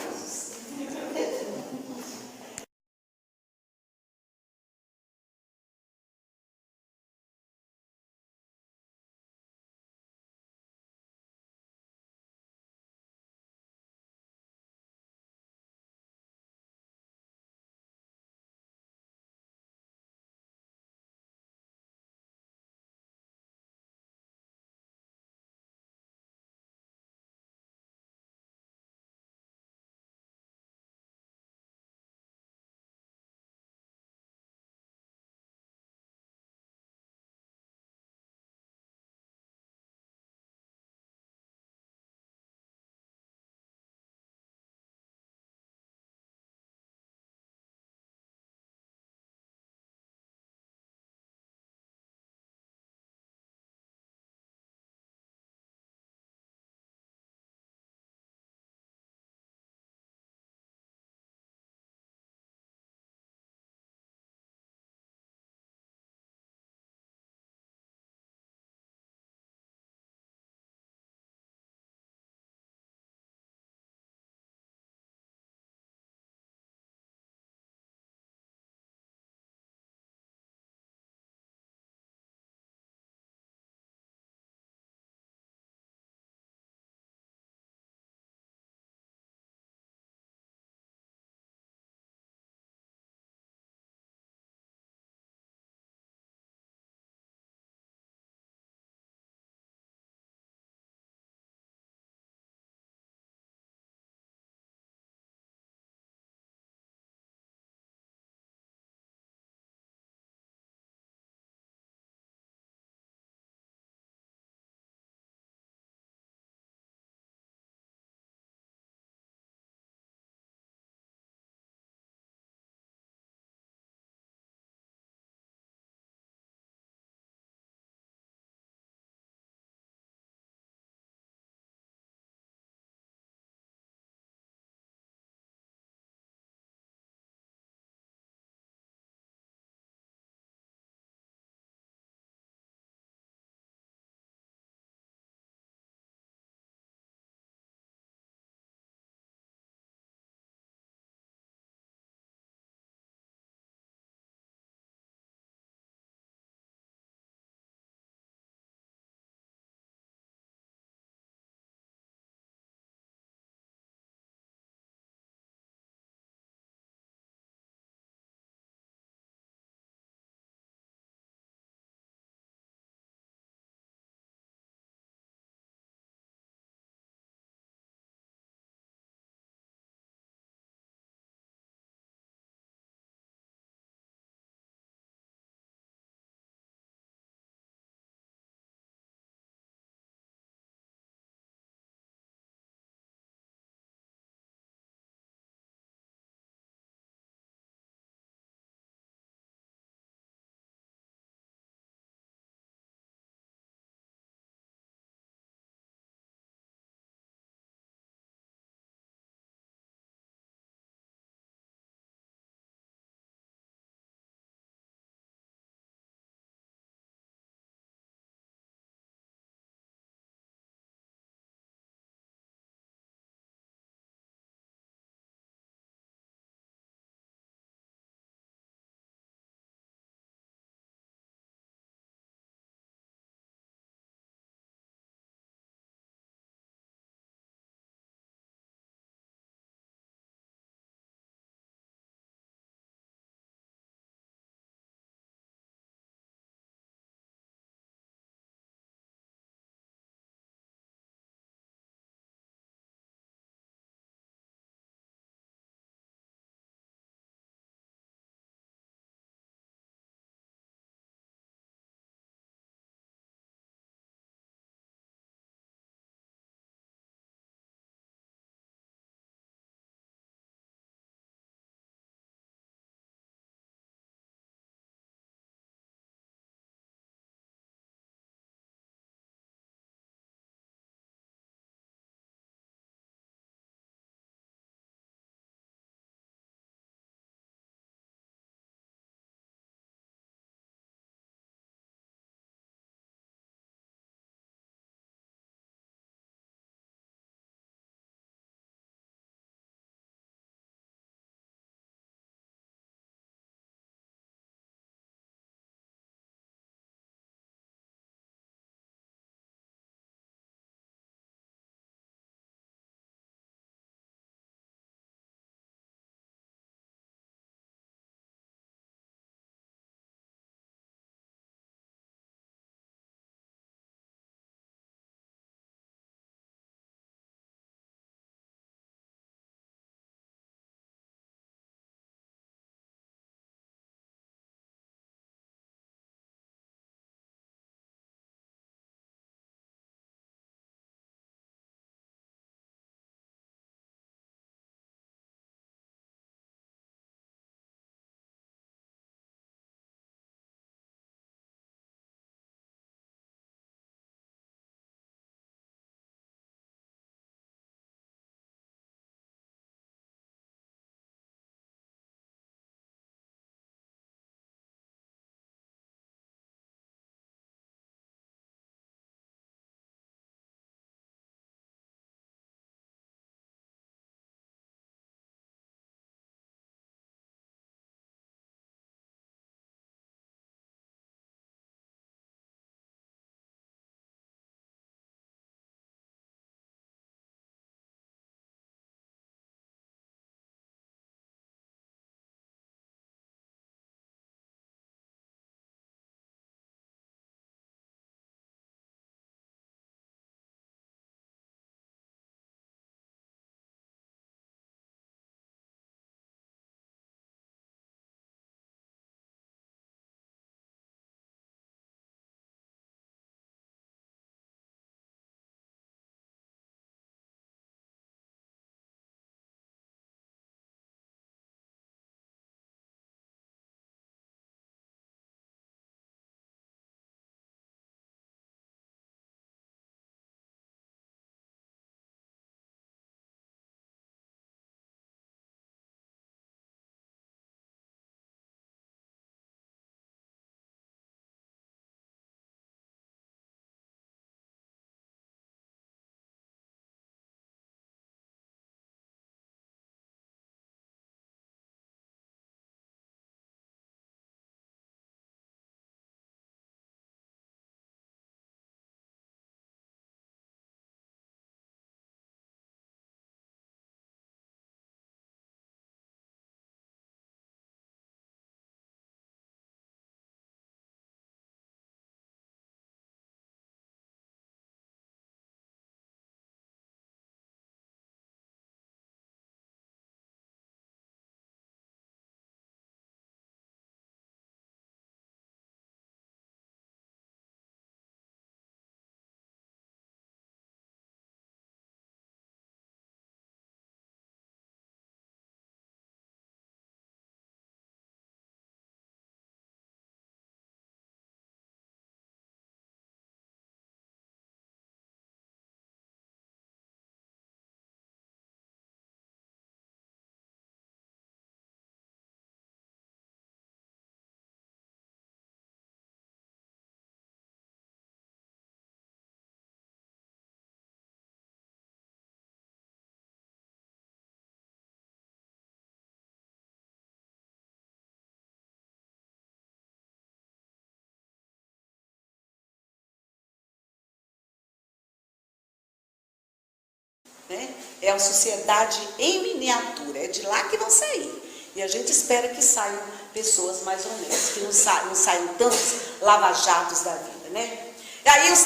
né? É uma sociedade em miniatura, é de lá que vão sair. E a gente espera que saiam pessoas mais honestas, que não saiam tantos lava-jatos da vida, né? E aí os